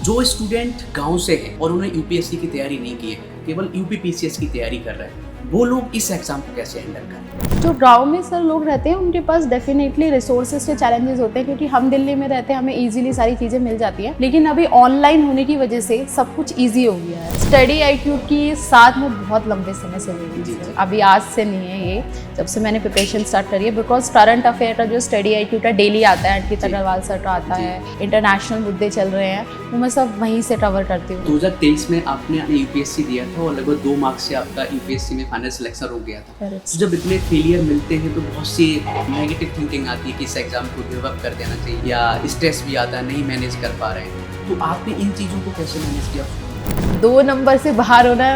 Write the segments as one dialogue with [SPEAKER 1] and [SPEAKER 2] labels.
[SPEAKER 1] जो स्टूडेंट गांव से है और उन्हें यूपीएससी की तैयारी नहीं की है, केवल यूपीपीसीएस की तैयारी कर रहे हैं, वो लोग इस एग्जाम को कैसे हैंडल करें?
[SPEAKER 2] जो गांव में सर लोग रहते हैं उनके पास डेफिनेटली रिसोर्सेज के चैलेंजेस होते हैं, क्योंकि हम दिल्ली में रहते हैं, हमें इजीली सारी चीज़ें मिल जाती हैं। लेकिन अभी ऑनलाइन होने की वजह से सब कुछ इजी हो गया है। स्टडी आईक्यू की साथ में बहुत लंबे समय से हुई है, अभी आज से नहीं है ये, जब से मैंने प्रिपरेशन स्टार्ट करी है। बिकॉज करंट अफेयर का जो स्टडी आईक्यू का डेली आता है, अंकित अग्रवाल सर का आता है, इंटरनेशनल मुद्दे चल रहे हैं, वो मैं सब वहीं से कवर करती हूँ।
[SPEAKER 1] 2023 में आपने यूपीएससी दिया था और लगभग 2 मार्क्स से आपका यूपीएससी में फाइनल सिलेक्शन हो गया था। तो जब इतने फेलियर मिलते हैं तो बहुत सी नेगेटिव थिंकिंग आती है कि इस एग्जाम को गिव अप कर देना चाहिए, या स्ट्रेस भी आता है, नहीं मैनेज कर पा रहे हैं। तो आपने इन चीज़ों को कैसे मैनेज किया?
[SPEAKER 2] 2 नंबर से बाहर होना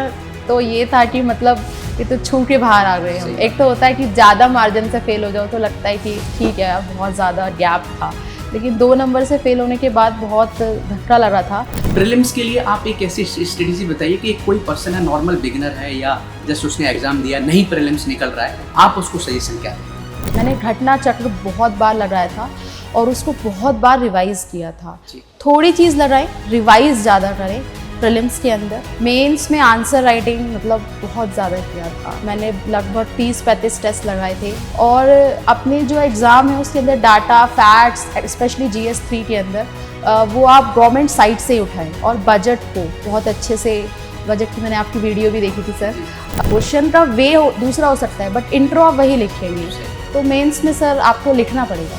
[SPEAKER 2] तो ये था कि मतलब ये तो छू के बाहर आ गए हम। एक तो होता है कि ज़्यादा मार्जिन से फेल हो जाओ तो लगता है कि ठीक है अब बहुत ज़्यादा गैप था, लेकिन 2 नंबर से फेल होने के बाद बहुत धक्का लगा था।
[SPEAKER 1] प्रीलिम्स के लिए आप एक ऐसी स्ट्रेटेजी बताइए कि कोई पर्सन है, नॉर्मल बिगिनर है या जस्ट उसने एग्जाम दिया, नहीं प्रीलिम्स निकल रहा है, आप उसको सजेशन क्या दें?
[SPEAKER 2] मैंने घटना चक्र बहुत बार लगाया था और उसको बहुत बार रिवाइज किया था। थोड़ी चीज़ लगाएं, रिवाइज ज़्यादा करें। प्रीलिम्स के अंदर मेंस में आंसर राइटिंग मतलब बहुत ज़्यादा किया था। मैंने लगभग 30-35 टेस्ट लगाए थे और अपने जो एग्ज़ाम है उसके अंदर डाटा फैक्ट्स, स्पेशली GS 3 के अंदर वो आप गवर्नमेंट साइट से ही उठाएं और बजट को बहुत अच्छे से, बजट की मैंने आपकी वीडियो भी देखी थी सर। क्वेश्चन का वे दूसरा हो सकता है बट इंट्रो आप वही लिखेंगे, तो मेंस में सर आपको लिखना पड़ेगा।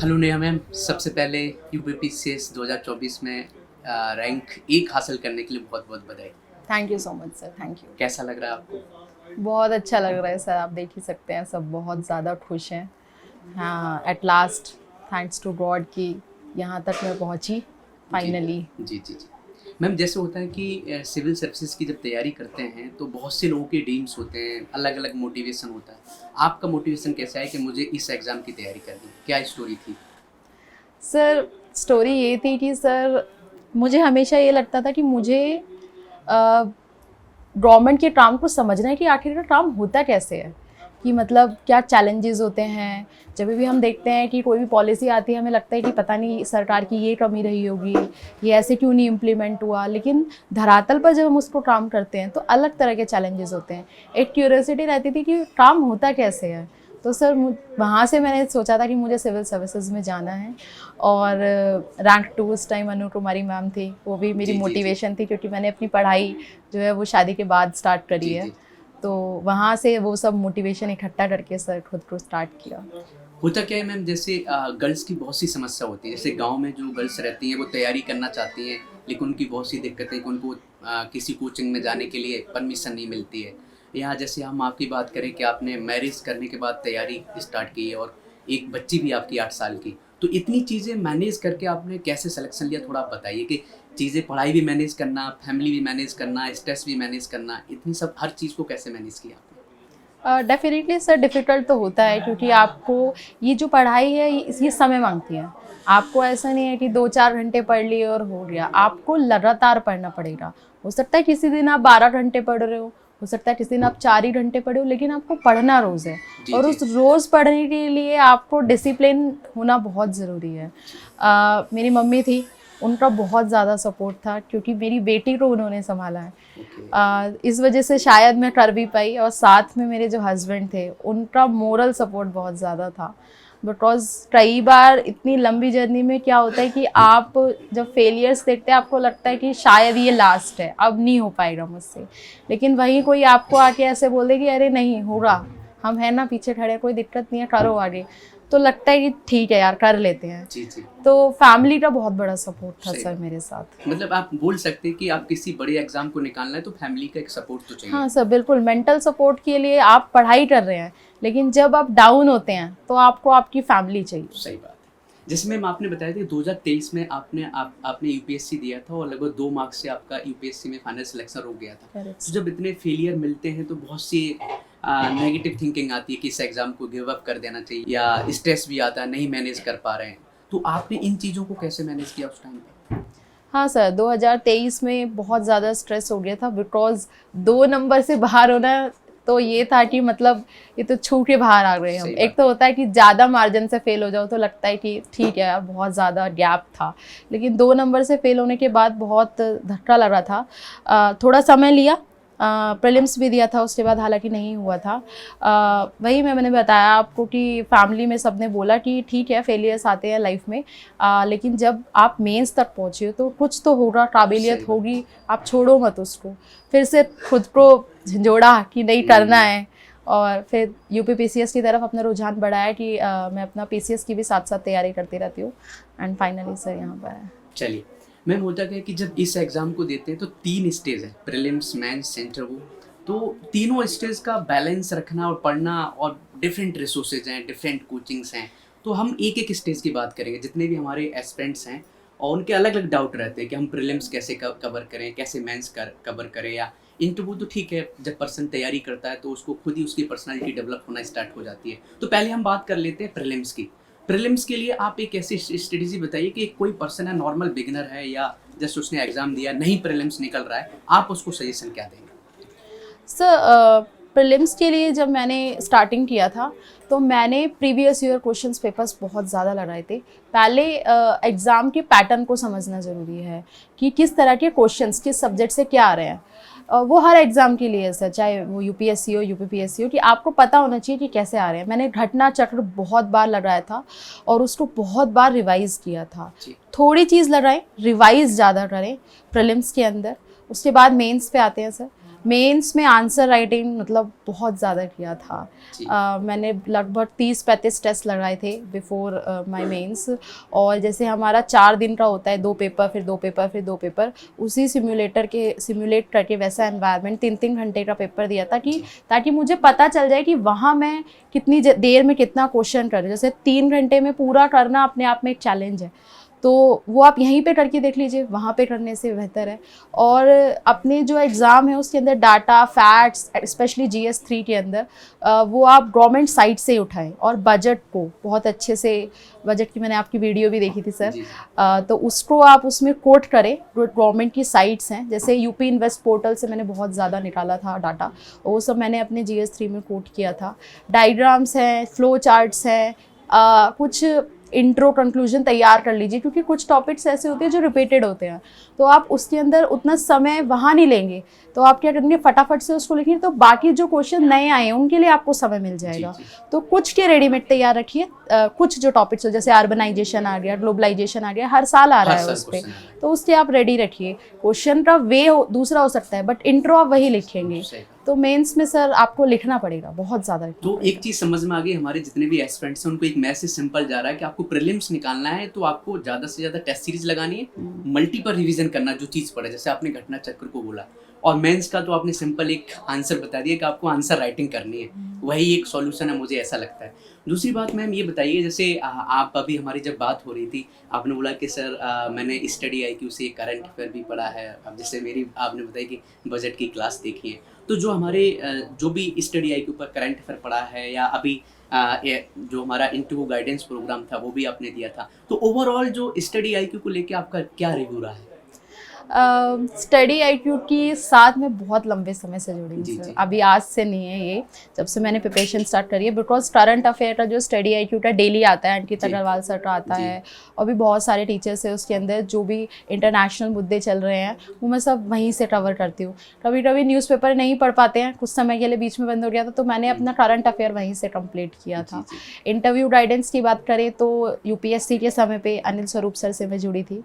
[SPEAKER 1] हेलो नेहा मैम, सबसे पहले यूपीपीसीएस 2024 में रैंक 1 हासिल करने के लिए बहुत बहुत बधाई।
[SPEAKER 2] Thank you so much sir, thank you.
[SPEAKER 1] कैसा लग रहा है आपको?
[SPEAKER 2] बहुत अच्छा लग रहा है सर, आप देख ही सकते हैं, सब बहुत ज़्यादा खुश हैं। हाँ, at last thanks to God कि यहाँ तक मैं पहुँची फाइनली।
[SPEAKER 1] जी जी जी मैम, जैसे होता है कि सिविल सर्विसेज की जब तैयारी करते हैं तो बहुत से लोगों के ड्रीम्स होते हैं, अलग अलग मोटिवेशन होता है। आपका मोटिवेशन कैसा है कि मुझे इस एग्ज़ाम की तैयारी करनी, क्या स्टोरी थी?
[SPEAKER 2] सर स्टोरी ये थी कि सर मुझे हमेशा ये लगता था कि मुझे गवर्नमेंट के काम को समझना है कि आखिर का काम होता कैसे है, कि मतलब क्या चैलेंजेस होते हैं। जब भी हम देखते हैं कि कोई भी पॉलिसी आती है, हमें लगता है कि पता नहीं सरकार की ये कमी रही होगी, ये ऐसे क्यों नहीं इम्प्लीमेंट हुआ, लेकिन धरातल पर जब हम उसको काम करते हैं तो अलग तरह के चैलेंजेस होते हैं। एक क्यूरियोसिटी रहती थी कि काम होता कैसे है। तो सर वहाँ से मैंने सोचा था कि मुझे सिविल सर्विसेज में जाना है। और रैंक 2 उस टाइम अनु कुमारी मैम थी, वो भी मेरी मोटिवेशन थी, क्योंकि मैंने अपनी पढ़ाई जो है वो शादी के बाद स्टार्ट करी है। तो वहाँ से वो सब मोटिवेशन इकट्ठा करके सर खुद को स्टार्ट किया।
[SPEAKER 1] होता क्या है मैम, जैसे गर्ल्स की बहुत सी समस्या होती है। जैसे गांव में जो गर्ल्स रहती हैं वो तैयारी करना चाहती हैं, लेकिन उनकी बहुत सी दिक्कतें कि उनको किसी कोचिंग में जाने के लिए परमिशन नहीं मिलती है। यहाँ जैसे हम आपकी बात करें कि आपने मैरिज करने के बाद तैयारी स्टार्ट की है और एक बच्ची भी आपकी 8 साल की, तो इतनी चीज़ें मैनेज करके आपने कैसे सिलेक्शन लिया? थोड़ा आप बताइए कि चीज़ें, पढ़ाई भी मैनेज करना, फैमिली भी मैनेज करना, स्ट्रेस भी मैनेज करना, इतनी सब हर चीज़ को कैसे मैनेज किया आपने?
[SPEAKER 2] डेफिनेटली सर डिफ़िकल्ट तो होता है, क्योंकि आपको ये जो पढ़ाई है ये समय मांगती है। आपको ऐसा नहीं है कि 2-4 घंटे पढ़ लिए और हो गया, आपको लगातार पढ़ना पड़ेगा। हो सकता है किसी दिन आप 12 घंटे पढ़ रहे हो सकता है किसी दिन आप 4 ही घंटे पढ़े हो, लेकिन आपको पढ़ना रोज़ है। और उस रोज़ पढ़ने के लिए आपको डिसिप्लिन होना बहुत ज़रूरी है। मेरी मम्मी थी, उनका बहुत ज़्यादा सपोर्ट था, क्योंकि मेरी बेटी को उन्होंने संभाला है। इस वजह से शायद मैं कर भी पाई। और साथ में मेरे जो हस्बैंड थे, उनका मोरल सपोर्ट बहुत ज़्यादा था। बिकॉज कई बार इतनी लंबी जर्नी में क्या होता है कि आप जब फेलियर्स देखते हैं आपको लगता है कि शायद ये लास्ट है, अब नहीं हो पाएगा मुझसे, लेकिन वहीं कोई आपको आके ऐसे बोल दे कि अरे नहीं होगा, हम हैं ना पीछे खड़े, कोई दिक्कत नहीं है, करो आगे, तो लगता है कि ठीक है यार कर लेते हैं।
[SPEAKER 1] जी जी।
[SPEAKER 2] तो फैमिली का बहुत बड़ा सपोर्ट था सर मेरे साथ।
[SPEAKER 1] मतलब आप बोल सकते हैं कि आप किसी बड़े एग्जाम को निकालना है तो फैमिली का एक सपोर्ट तो चाहिए।
[SPEAKER 2] हाँ सर बिल्कुल, मेंटल सपोर्ट के लिए आप पढ़ाई कर रहे हैं, लेकिन जब आप डाउन होते हैं तो आपको आपकी फैमिली चाहिए।
[SPEAKER 1] सही बात है। जैसे मैम आपने बताया था 2023 में आपने यूपीएससी दिया था और लगभग 2 मार्क्स से आपका यूपीएससी में फाइनल सिलेक्शन हो गया था। तो जब इतने फेलियर मिलते हैं तो बहुत सी नेगेटिव थिंकिंग आती है कि इस एग्जाम को गिव अप कर देना चाहिए, या स्ट्रेस भी आता है, नहीं मैनेज कर पा रहे हैं। तो आपने इन चीज़ों को कैसे मैनेज किया उस टाइम पे?
[SPEAKER 2] हाँ सर, 2023 में बहुत ज़्यादा स्ट्रेस हो गया था, बिकॉज 2 नंबर से बाहर होना तो ये था कि मतलब ये तो छू के बाहर आ गए हम।
[SPEAKER 1] सही
[SPEAKER 2] एक तो होता है कि ज़्यादा मार्जिन से फेल हो जाओ तो लगता है कि ठीक है यार बहुत ज़्यादा गैप था, लेकिन 2 नंबर से फेल होने के बाद बहुत धक्का लगा था। थोड़ा समय लिया, प्रीलिम्स भी दिया था उसके बाद, हालांकि नहीं हुआ था। वही मैंने बताया आपको कि फैमिली में सबने बोला कि ठीक है फेलियर्स आते हैं लाइफ में, लेकिन जब आप मेंस तक पहुँचे हो तो कुछ तो होगा, काबिलियत
[SPEAKER 1] सही बात।
[SPEAKER 2] होगी, आप छोड़ो मत उसको। फिर से खुद को झंझोड़ा कि नहीं करना है, और फिर यूपी पीसीएस की तरफ अपना रुझान बढ़ाया कि मैं अपना पीसीएस की भी साथ साथ तैयारी करती रहती हूँ, एंड फाइनली सर यहाँ पर है।
[SPEAKER 1] चलिए मैम, होता क्या है कि जब इस एग्ज़ाम को देते हैं तो 3 स्टेज है, प्रीलिम्स, मेंस, इंटरव्यू। तो तीनों स्टेज का बैलेंस रखना और पढ़ना, और डिफरेंट रिसोर्सेज हैं, डिफरेंट कोचिंग्स हैं। तो हम एक एक स्टेज की बात करेंगे, जितने भी हमारे एस्पिरेंट्स हैं और उनके अलग अलग डाउट रहते हैं कि हम प्रीलिम्स कैसे कवर करें, कैसे मेंस कवर करें, या इंटरव्यू तो ठीक है, जब पर्सन तैयारी करता है तो उसको खुद ही उसकी पर्सनालिटी डेवलप होना स्टार्ट हो जाती है। तो पहले हम बात कर लेते हैं प्रीलिम्स की। प्रीलिम्स के लिए आप एक ऐसी स्ट्रेटेजी बताइए कि कोई पर्सन है, नॉर्मल बिगिनर है या जस्ट उसने एग्जाम दिया, नहीं प्रीलिम्स निकल रहा है, आप उसको सजेशन क्या देंगे?
[SPEAKER 2] सर प्रीलिम्स के लिए जब मैंने स्टार्टिंग किया था तो मैंने प्रीवियस ईयर क्वेश्चंस पेपर्स बहुत ज़्यादा लगाए थे। पहले एग्ज़ाम के पैटर्न को समझना ज़रूरी है कि किस तरह के क्वेश्चंस किस सब्जेक्ट से क्या आ रहे हैं। वो हर एग्ज़ाम के लिए है सर, चाहे वो यूपीएससी हो यूपीपीएससी हो, कि आपको पता होना चाहिए कि कैसे आ रहे हैं। मैंने घटना चक्र बहुत बार लगाया था और उसको बहुत बार रिवाइज़ किया था। थोड़ी चीज़ लगाएं, रिवाइज़ ज़्यादा करें प्रीलिम्स के अंदर। उसके बाद मेंस पे आते हैं सर। मेंस में आंसर राइटिंग मतलब बहुत ज़्यादा किया था। मैंने लगभग 30-35 टेस्ट लगाए थे बिफोर माय मेंस। और जैसे हमारा 4 दिन का होता है, 2 पेपर फिर 2 पेपर फिर 2 पेपर, उसी सिम्युलेट करके वैसा एनवायरनमेंट 3-3 घंटे का पेपर दिया था कि ताकि मुझे पता चल जाए कि वहाँ मैं कितनी देर में कितना क्वेश्चन कर रही हूँ। जैसे 3 घंटे में पूरा करना अपने आप में एक चैलेंज है, तो वो आप यहीं पे करके देख लीजिए, वहाँ पे करने से बेहतर है। और अपने जो एग्ज़ाम है उसके अंदर डाटा फैक्ट्स, स्पेशली GS3 के अंदर वो आप गवर्नमेंट साइट से उठाएं, और बजट को बहुत अच्छे से, बजट की मैंने आपकी वीडियो भी देखी थी सर, तो उसको आप उसमें कोट करें। गवर्नमेंट की साइट्स हैं, जैसे यूपी इन्वेस्ट पोर्टल से मैंने बहुत ज़्यादा निकाला था डाटा, और वो सब मैंने अपने GS3 में कोट किया था। डायग्राम्स हैं, फ्लो चार्ट्स हैं, कुछ इंट्रो कंक्लूजन तैयार कर लीजिए, क्योंकि कुछ टॉपिक्स ऐसे होते हैं जो रिपीटेड होते हैं, तो आप उसके अंदर उतना समय वहाँ नहीं लेंगे, तो आप क्या करेंगे फटाफट से उसको लिखिए, तो बाकी जो क्वेश्चन नए आए हैं उनके लिए आपको समय मिल जाएगा। तो कुछ के रेडीमेड तैयार रखिए, कुछ जो टॉपिक्स हो जैसे अर्बनाइजेशन आ गया, ग्लोबलाइजेशन आ गया, हर साल आ रहा है उस पर, तो उसके आप रेडी रखिए। क्वेश्चन का वे दूसरा हो सकता है, बट इंट्रो आप वही लिखेंगे। तो मेंस में सर आपको लिखना पड़ेगा, बहुत ज़्यादा।
[SPEAKER 1] तो एक चीज़ समझ में आ गई, हमारे जितने भी एस्पिरेंट्स हैं उनको एक मैसेज सिंपल जा रहा है कि आपको प्रीलिम्स निकालना है तो आपको ज़्यादा से ज़्यादा टेस्ट सीरीज लगानी है, मल्टीपल रिवीजन करना जो चीज़ पड़े, जैसे आपने घटना चक्र को बोला, और मेंस का तो आपने सिंपल एक आंसर बता दिया कि आपको आंसर राइटिंग करनी है, वही एक सॉल्यूशन है, मुझे ऐसा लगता है। दूसरी बात मैम ये बताइए, जैसे आप अभी हमारी जब बात हो रही थी आपने बोला कि सर मैंने स्टडी IQ से करंट अफेयर भी पढ़ा है, अब जैसे मेरी आपने बताया कि बजट की क्लास देखी है, तो जो हमारे जो भी स्टडी IQ पर करंट अफेयर पढ़ा है, या अभी जो हमारा इंटरव्यू गाइडेंस प्रोग्राम था वो भी आपने दिया था, तो ओवरऑल जो स्टडी IQ को लेके आपका क्या रिव्यू रहा है?
[SPEAKER 2] स्टडी IQ के साथ में बहुत लंबे समय से जुड़ी हूँ सर, अभी आज से नहीं है ये, जब से मैंने प्रिपरेशन स्टार्ट करी है। बिकॉज करंट अफेयर का जो स्टडी IQ का डेली आता है, अंकित अग्रवाल सर का आता है, और भी बहुत सारे टीचर्स है उसके अंदर, जो भी इंटरनेशनल मुद्दे चल रहे हैं वो मैं सब वहीं से कवर करती हूँ। कभी कभी न्यूज़पेपर नहीं पढ़ पाते हैं, कुछ समय के लिए बीच में बंद हो गया था, तो मैंने अपना करंट अफेयर वहीं से कंप्लीट किया था। इंटरव्यू गाइडेंस की बात करें तो UPSC के समय पे अनिल स्वरूप सर से मैं जुड़ी थी,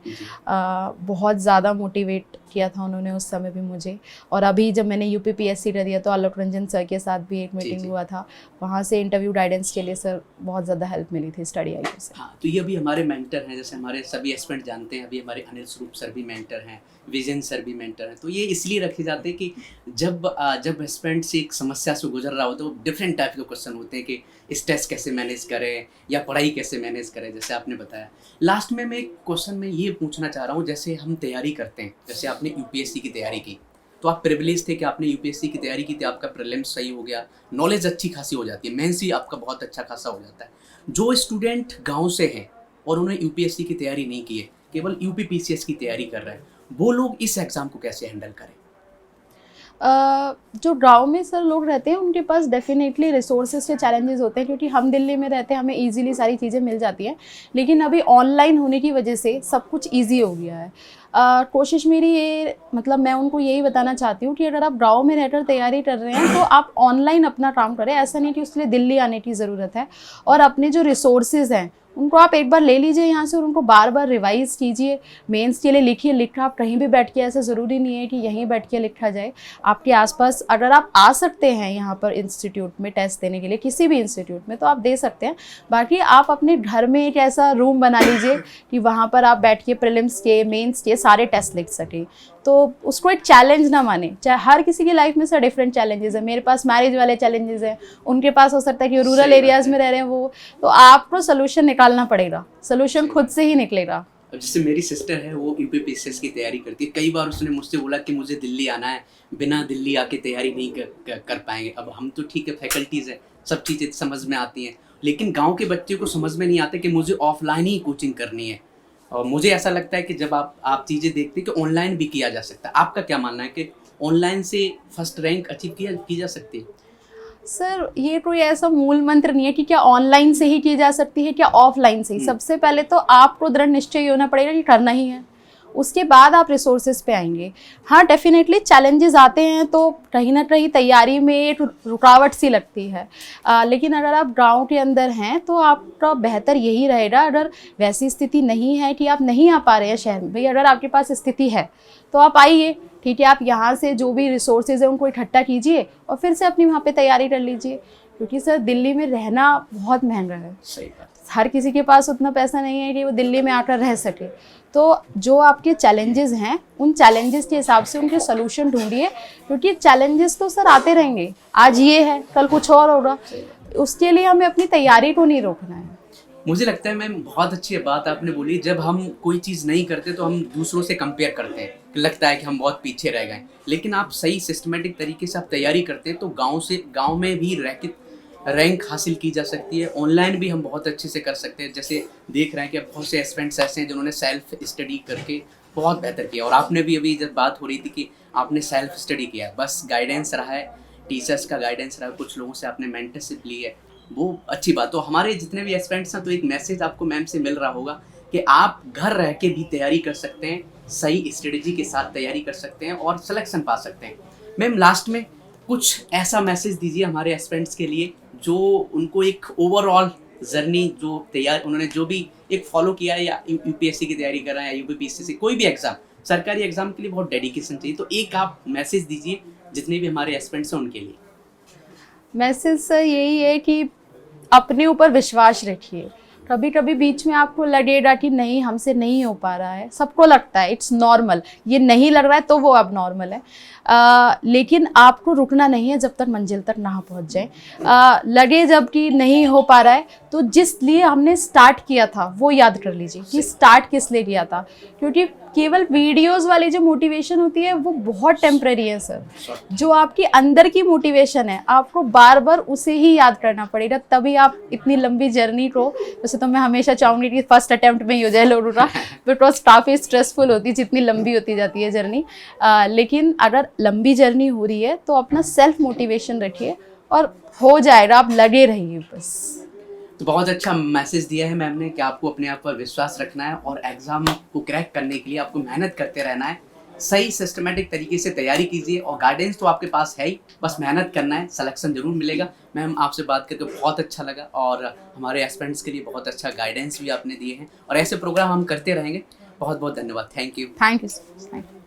[SPEAKER 2] बहुत ज़्यादा मोटिवेट किया था उन्होंने उस समय भी मुझे। और अभी जब मैंने UPPSC कर दिया तो आलोक रंजन सर के साथ भी एक मीटिंग हुआ था, वहाँ से इंटरव्यू गाइडेंस के लिए सर बहुत ज़्यादा हेल्प मिली थी स्टडी IQ से।
[SPEAKER 1] हाँ, तो ये भी हमारे मेंटर हैं, जैसे हमारे सभी एस्पिरेंट जानते हैं, अभी हमारे अनिल स्वरूप सर भी मेंटर हैं, विजन सर भी मेंटर हैं। तो ये इसलिए रखे जाते हैं कि जब एस्पिरेंट से एक समस्या से गुजर रहा हो तो डिफरेंट टाइप के क्वेश्चन होते हैं कि स्ट्रेस कैसे मैनेज करें या पढ़ाई कैसे मैनेज करें, जैसे आपने बताया। लास्ट में मैं एक क्वेश्चन में ये पूछना चाह रहा हूँ, जैसे हम तैयारी करते हैं, जैसे आपने UPSC की तैयारी की तो आप प्रिविलेज थे कि आपने UPSC की तैयारी की थी, आपका प्रीलिम्स सही हो गया, नॉलेज अच्छी खासी हो जाती है, मेंस भी आपका बहुत अच्छा खासा हो जाता है। जो स्टूडेंट गांव से हैं और उन्होंने UPSC की तैयारी नहीं की है, केवल UPPCS की तैयारी कर रहे हैं, वो लोग इस एग्ज़ाम को कैसे हैंडल करें?
[SPEAKER 2] जो गांव में सर लोग रहते हैं उनके पास डेफिनेटली रिसोर्सेज के चैलेंजेस होते हैं, क्योंकि हम दिल्ली में रहते हैं, हमें इजीली सारी चीज़ें मिल जाती हैं। लेकिन अभी ऑनलाइन होने की वजह से सब कुछ इजी हो गया है। कोशिश मेरी ये, मतलब मैं उनको यही बताना चाहती हूँ कि अगर आप गांव में रहकर तैयारी कर रहे हैं तो आप ऑनलाइन अपना काम करें। ऐसा नहीं कि उसके लिए दिल्ली आने की ज़रूरत है, और अपने जो रिसोर्सेज हैं उनको आप एक बार ले लीजिए यहाँ से और उनको बार बार रिवाइज कीजिए। मेंस के लिए लिखिए, लिखा आप कहीं भी बैठ के, ऐसा ज़रूरी नहीं है कि यहीं बैठ के लिखा जाए। आपके आसपास अगर आप आ सकते हैं यहाँ पर इंस्टीट्यूट में टेस्ट देने के लिए, किसी भी इंस्टीट्यूट में, तो आप दे सकते हैं। बाकी आप अपने घर में एक ऐसा रूम बना लीजिए कि वहाँ पर आप बैठ के प्रीलिम्स के, मेंस के सारे टेस्ट लिख सकें। तो उसको एक चैलेंज ना माने। चाहे हर किसी की लाइफ में सर डिफरेंट चैलेंजेस है। मेरे पास मैरिज वाले चैलेंजेस हैं, उनके पास हो सकता है कि रूरल एरियाज़ में रह रहे हैं वो। तो आपको सोल्यूशन निकालना पड़ेगा, सोल्यूशन खुद से ही निकलेगा।
[SPEAKER 1] अब जैसे मेरी सिस्टर है, वो यूपीपीएससी की तैयारी करती है। कई बार उसने मुझसे बोला कि मुझे दिल्ली आना है, बिना दिल्ली आके तैयारी नहीं कर पाएंगे। अब हम तो ठीक है, फैकल्टीज़ है, सब चीज़ें समझ में आती हैं, लेकिन गांव के बच्चे को समझ में नहीं आते कि मुझे ऑफलाइन ही कोचिंग करनी है। और मुझे ऐसा लगता है कि जब आप चीज़ें देखते हैं कि ऑनलाइन भी किया जा सकता है। आपका क्या मानना है कि ऑनलाइन से फर्स्ट रैंक अचीव की जा सकती है?
[SPEAKER 2] सर ये कोई ऐसा मूल मंत्र नहीं है कि क्या ऑनलाइन से ही की जा सकती है, क्या ऑफलाइन से ही। सबसे पहले तो आपको दृढ़ निश्चय होना पड़ेगा कि करना ही है, उसके बाद आप रिसोर्सेज पे आएंगे। हाँ डेफिनेटली चैलेंजेस आते हैं तो कहीं ना कहीं तैयारी में एक रुकावट सी लगती है, लेकिन अगर आप गांव के अंदर हैं तो आपका बेहतर यही रहेगा। अगर वैसी स्थिति नहीं है कि आप नहीं आ पा रहे हैं शहर में, भाई अगर आपके पास स्थिति है तो आप आइए, ठीक है। आप यहाँ से जो भी रिसोर्सेज है उनको इकट्ठा कीजिए और फिर से अपनी वहाँ पे तैयारी कर लीजिए, क्योंकि सर दिल्ली में रहना बहुत महंगा है।
[SPEAKER 1] सही बात।
[SPEAKER 2] हर किसी के पास उतना पैसा नहीं है कि वो दिल्ली में आकर रह सके। तो जो आपके चैलेंजेस हैं उन चैलेंजेस के हिसाब से उनके सोल्यूशन ढूंढिए, क्योंकि चैलेंजेस तो सर आते रहेंगे। आज ये है, कल कुछ और होगा, उसके लिए हमें अपनी तैयारी को नहीं रोकना है।
[SPEAKER 1] मुझे लगता है मैम, बहुत अच्छी बात आपने बोली। जब हम कोई चीज़ नहीं करते तो हम दूसरों से कंपेयर करते हैं, लगता है कि हम बहुत पीछे रह गए। लेकिन आप सही सिस्टमेटिक तरीके से आप तैयारी करते हैं तो गांव में भी रैंक हासिल की जा सकती है। ऑनलाइन भी हम बहुत अच्छे से कर सकते हैं। जैसे देख रहे हैं कि बहुत से एस्पिरेंट्स ऐसे हैं जिन्होंने सेल्फ स्टडी करके बहुत बेहतर किया। और आपने भी अभी जब बात हो रही थी कि आपने सेल्फ स्टडी किया है, बस गाइडेंस रहा है, टीचर्स का गाइडेंस रहा है, कुछ लोगों से आपने मेंटरशिप ली है, वो अच्छी बात। तो हमारे जितने भी एस्पिरेंट्स हैं, तो एक मैसेज आपको मैम से मिल रहा होगा कि आप घर रह के भी तैयारी कर सकते हैं, सही स्ट्रेटजी के साथ तैयारी कर सकते हैं और सिलेक्शन पा सकते हैं। मैम लास्ट में कुछ ऐसा मैसेज दीजिए हमारे एस्पिरेंट्स के लिए जो उनको एक ओवरऑल जर्नी जो उन्होंने जो भी एक फॉलो किया है, या यूपीएससी की तैयारी कर रहे हैं या यूपीपीएससी कोई भी एग्जाम, सरकारी एग्जाम के लिए बहुत डेडिकेशन चाहिए, तो एक आप मैसेज दीजिए जितने भी हमारे एस्पिरेंट्स हैं उनके लिए।
[SPEAKER 2] मैसेज सर यही है कि अपने ऊपर विश्वास रखिए। कभी कभी बीच में आपको लगेगा कि नहीं हमसे नहीं हो पा रहा है, सबको लगता है, इट्स नॉर्मल। ये नहीं लग रहा है तो वो अब नॉर्मल है, लेकिन आपको रुकना नहीं है जब तक मंजिल तक ना पहुंच जाए। लगे जब कि नहीं हो पा रहा है तो जिस लिए हमने स्टार्ट किया था वो याद कर लीजिए कि स्टार्ट किस लिए किया था, क्योंकि केवल वीडियोस वाली जो मोटिवेशन होती है वो बहुत टेम्परेरी है सर। जो आपकी अंदर की मोटिवेशन है आपको बार बार उसे ही याद करना पड़ेगा, तभी आप इतनी लंबी जर्नी को, वैसे तो मैं हमेशा चाहूँगी कि फर्स्ट अटेम्प्ट में ही हो जाए लोगों का, बिकॉज काफ़ी स्ट्रेसफुल होती है जितनी लंबी होती जाती है जर्नी। लेकिन अगर लंबी जर्नी हो रही है तो अपना सेल्फ मोटिवेशन रखिए और हो जाएगा, आप लगे रहिए बस।
[SPEAKER 1] तो बहुत अच्छा मैसेज दिया है मैम ने कि आपको अपने आप पर विश्वास रखना है और एग्ज़ाम को क्रैक करने के लिए आपको मेहनत करते रहना है। सही सिस्टमेटिक तरीके से तैयारी कीजिए और गाइडेंस तो आपके पास है ही, बस मेहनत करना है, सिलेक्शन जरूर मिलेगा। मैम आपसे बात करके बहुत अच्छा लगा और हमारे एस्पिरेंट्स के लिए बहुत अच्छा गाइडेंस भी आपने दिए हैं और ऐसे प्रोग्राम हम करते रहेंगे। बहुत बहुत धन्यवाद। Thank you.
[SPEAKER 2] Thank you.